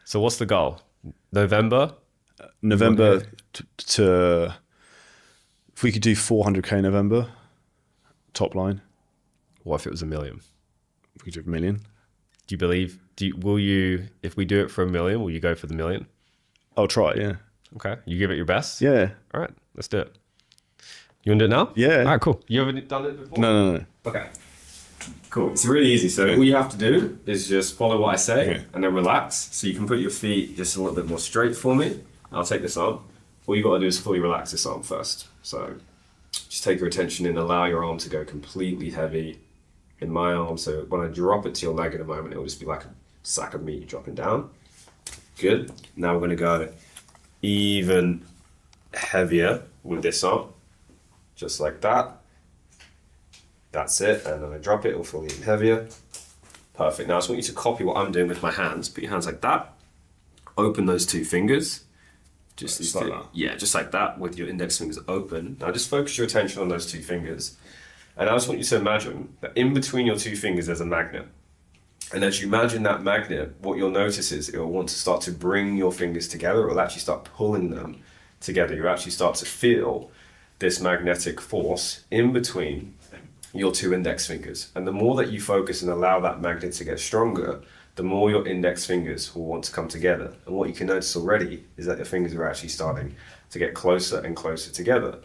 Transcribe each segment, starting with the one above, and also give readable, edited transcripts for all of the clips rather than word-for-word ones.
So what's the goal? November? November to if we could do 400k November, top line. What if it was 1 million? If we could do 1 million. Do you believe, will you, if we do it for 1 million, will you go for the million? I'll try it, yeah. Okay. You give it your best? Yeah. All right, let's do it. You want to do it now? Yeah. All right, cool. You ever done it before? No. Okay. Cool. It's really easy. So all you have to do is just follow what I say and then relax. So you can put your feet just a little bit more straight for me. I'll take this arm. All you got to do is fully relax this arm first. So just take your attention and allow your arm to go completely heavy in my arm. So when I drop it to your leg in a moment, it will just be like a sack of meat dropping down. Good. Now we're going to go even heavier with this arm. Just like that. That's it. And then I drop it, it'll feel even heavier. Perfect. Now I just want you to copy what I'm doing with my hands. Put your hands like that. Open those two fingers. Just like that. Yeah, just like that with your index fingers open. Now just focus your attention on those two fingers. And I just want you to imagine that in between your two fingers there's a magnet. And as you imagine that magnet, what you'll notice is it will want to start to bring your fingers together. It will actually start pulling them together. You'll actually start to feel this magnetic force in between your two index fingers. And the more that you focus and allow that magnet to get stronger, the more your index fingers will want to come together. And what you can notice already is that your fingers are actually starting to get closer and closer together.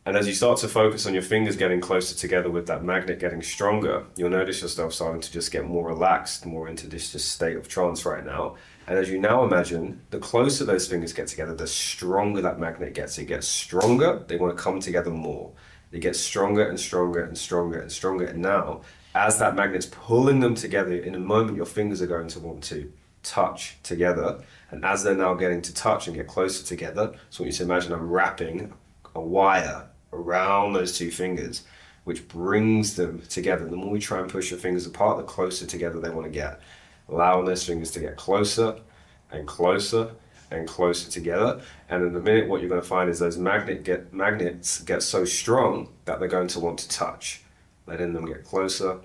And as you start to focus on your fingers getting closer together with that magnet getting stronger, you'll notice yourself starting to just get more relaxed, more into this just state of trance right now. And as you now imagine, the closer those fingers get together, the stronger that magnet gets. It gets stronger, they want to come together more. They get stronger and stronger and stronger and stronger. And now, as that magnet's pulling them together, in a moment your fingers are going to want to touch together. And as they're now getting to touch and get closer together, so I want you to imagine I'm wrapping a wire around those two fingers, which brings them together. The more we try and push your fingers apart, the closer together they want to get. Allowing those fingers to get closer and closer and closer together. And in a minute, what you're going to find is those magnets get so strong that they're going to want to touch. Letting them get closer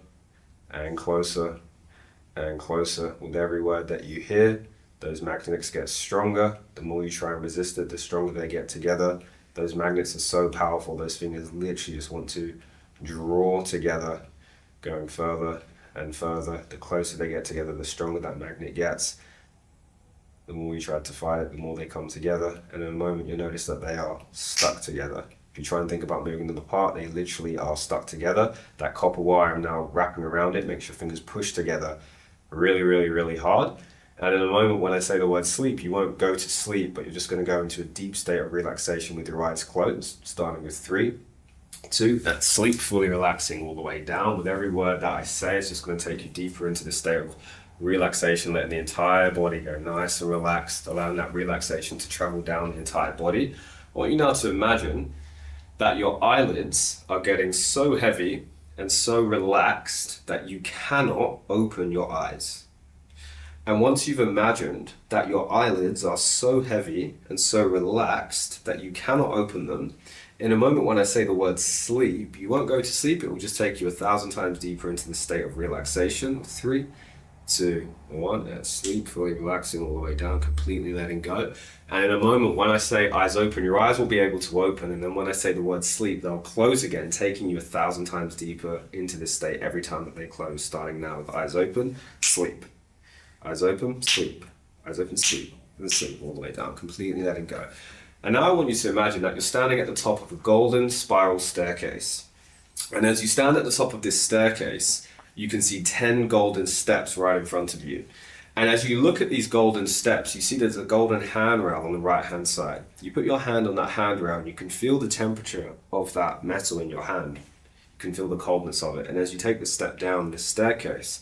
and closer and closer. With every word that you hear, those magnets get stronger. The more you try and resist it, the stronger they get together. Those magnets are so powerful, those fingers literally just want to draw together, going further and further. The closer they get together, the stronger that magnet gets. The more you try to fight it, the more they come together. And in a moment, you'll notice that they are stuck together. If you try and think about moving them apart, they literally are stuck together. That copper wire I'm now wrapping around it makes your fingers push together really, really, really hard. And in a moment when I say the word sleep, you won't go to sleep, but you're just going to go into a deep state of relaxation with your eyes closed, starting with 3, 2, and sleep, fully relaxing all the way down. With every word that I say, it's just going to take you deeper into this state of relaxation, letting the entire body go nice and relaxed, allowing that relaxation to travel down the entire body. I want you now to imagine that your eyelids are getting so heavy and so relaxed that you cannot open your eyes. And once you've imagined that your eyelids are so heavy and so relaxed that you cannot open them, in a moment when I say the word sleep, you won't go to sleep, it will just take you 1,000 times deeper into the state of relaxation. 3, 2, 1, and sleep, fully relaxing all the way down, completely letting go. And in a moment when I say eyes open, your eyes will be able to open, and then when I say the word sleep, they'll close again, taking you 1,000 times deeper into this state every time that they close, starting now with eyes open, sleep. Eyes open, sleep. Eyes open, sleep. And sleep all the way down, completely letting go. And now I want you to imagine that you're standing at the top of a golden spiral staircase. And as you stand at the top of this staircase, you can see 10 golden steps right in front of you. And as you look at these golden steps, you see there's a golden handrail on the right-hand side. You put your hand on that handrail and you can feel the temperature of that metal in your hand. You can feel the coldness of it. And as you take the step down this staircase,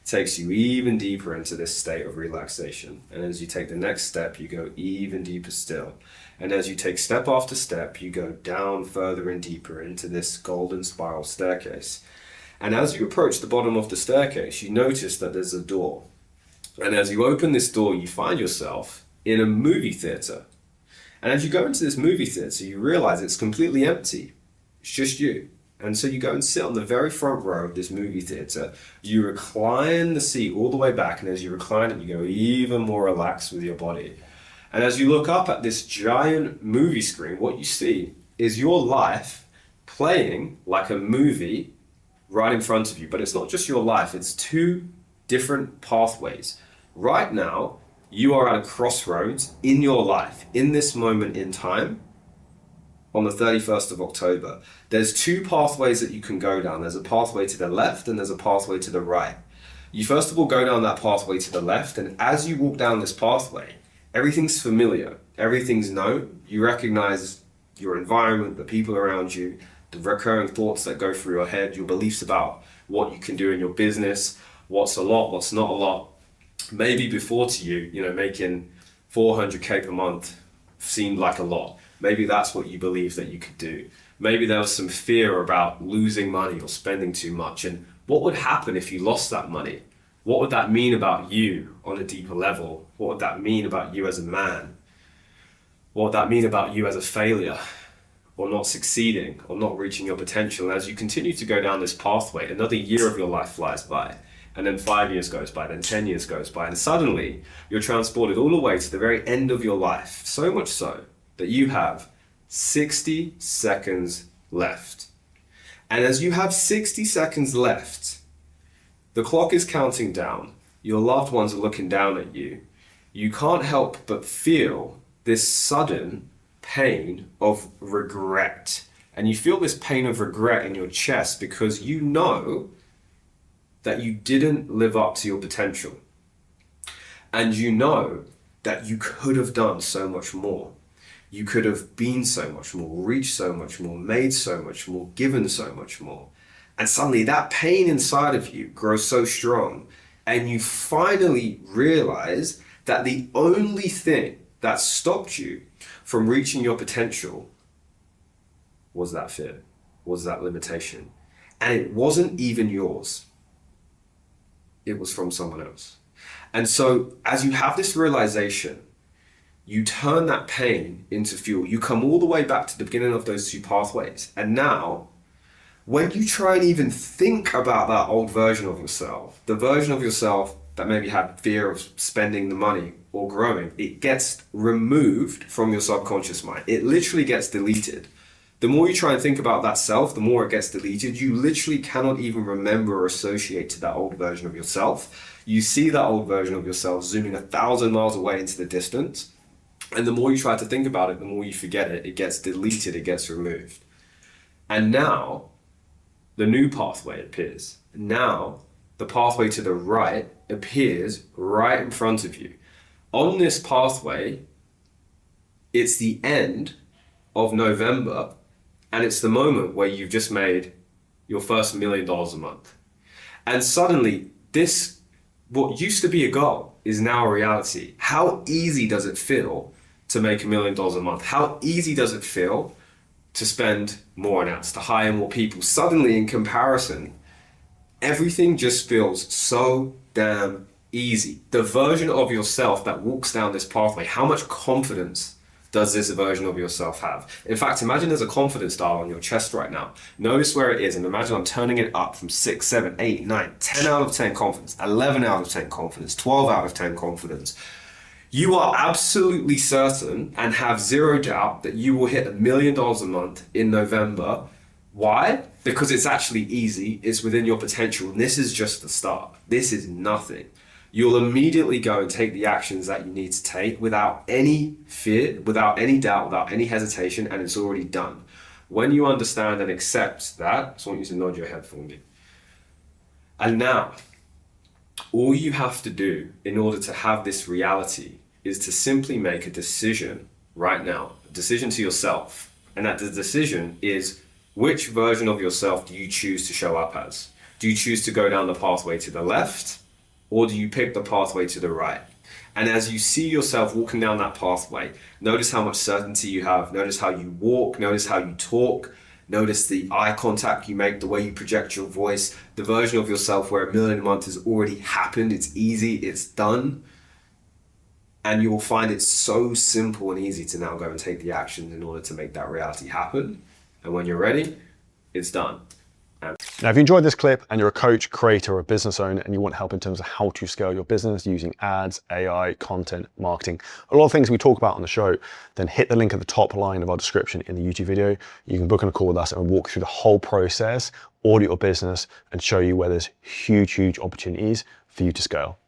takes you even deeper into this state of relaxation. And as you take the next step, you go even deeper still. And as you take step after step, you go down further and deeper into this golden spiral staircase. And as you approach the bottom of the staircase, you notice that there's a door. And as you open this door, you find yourself in a movie theater. And as you go into this movie theater, you realize it's completely empty. It's just you. And so you go and sit on the very front row of this movie theater. You recline the seat all the way back, and as you recline it, you go even more relaxed with your body. And as you look up at this giant movie screen, what you see is your life playing like a movie right in front of you. But it's not just your life, it's two different pathways. Right now, you are at a crossroads in your life, in this moment in time, on the 31st of October. There's two pathways that you can go down. There's a pathway to the left and there's a pathway to the right. You first of all go down that pathway to the left, and as you walk down this pathway, everything's familiar, everything's known. You recognize your environment, the people around you, the recurring thoughts that go through your head, your beliefs about what you can do in your business, what's a lot, what's not a lot. Maybe before to you, making 400K per month seemed like a lot. Maybe that's what you believe that you could do. Maybe there was some fear about losing money or spending too much. And what would happen if you lost that money? What would that mean about you on a deeper level? What would that mean about you as a man? What would that mean about you as a failure, or not succeeding, or not reaching your potential? And as you continue to go down this pathway, another year of your life flies by. And then 5 years goes by, then 10 years goes by, and suddenly you're transported all the way to the very end of your life. So much so that you have 60 seconds left. And as you have 60 seconds left, the clock is counting down. Your loved ones are looking down at you. You can't help but feel this sudden pain of regret. And you feel this pain of regret in your chest because you know that you didn't live up to your potential. And you know that you could have done so much more. You could have been so much more, reached so much more, made so much more, given so much more. And suddenly that pain inside of you grows so strong, and you finally realize that the only thing that stopped you from reaching your potential was that fear, was that limitation. And it wasn't even yours. It was from someone else. And so as you have this realization, you turn that pain into fuel. You come all the way back to the beginning of those two pathways. And now, when you try and even think about that old version of yourself, the version of yourself that maybe had fear of spending the money or growing, it gets removed from your subconscious mind. It literally gets deleted. The more you try and think about that self, the more it gets deleted. You literally cannot even remember or associate to that old version of yourself. You see that old version of yourself zooming 1,000 miles away into the distance. And the more you try to think about it, the more you forget it. It gets deleted, it gets removed. And now, the new pathway appears. Now, the pathway to the right appears right in front of you. On this pathway, it's the end of November, and it's the moment where you've just made your first $1 million a month. And suddenly, this, what used to be a goal, is now a reality. How easy does it feel to make $1 million a month? How easy does it feel to spend more on ads, to hire more people? Suddenly, in comparison, everything just feels so damn easy. The version of yourself that walks down this pathway, how much confidence does this version of yourself have? In fact, imagine there's a confidence dial on your chest right now. Notice where it is, and imagine I'm turning it up from 6, 7, 8, 9, 10 out of 10 confidence, 11 out of 10 confidence, 12 out of 10 confidence. You are absolutely certain and have zero doubt that you will hit $1 million a month in November. Why? Because it's actually easy, it's within your potential, and this is just the start. This is nothing. You'll immediately go and take the actions that you need to take without any fear, without any doubt, without any hesitation, and it's already done. When you understand and accept that, I just want you to nod your head for me. And now, all you have to do in order to have this reality is to simply make a decision right now, a decision to yourself. And that the decision is, which version of yourself do you choose to show up as? Do you choose to go down the pathway to the left, or do you pick the pathway to the right? And as you see yourself walking down that pathway, notice how much certainty you have, notice how you walk, notice how you talk, notice the eye contact you make, the way you project your voice, the version of yourself where $1 million a month has already happened, it's easy, it's done. And you will find it so simple and easy to now go and take the actions in order to make that reality happen. And when you're ready, it's done. Now, if you enjoyed this clip and you're a coach, creator, or a business owner and you want help in terms of how to scale your business using ads, AI, content, marketing, a lot of things we talk about on the show, then hit the link at the top line of our description in the YouTube video. You can book on a call with us and we'll walk through the whole process, audit your business, and show you where there's huge, huge opportunities for you to scale.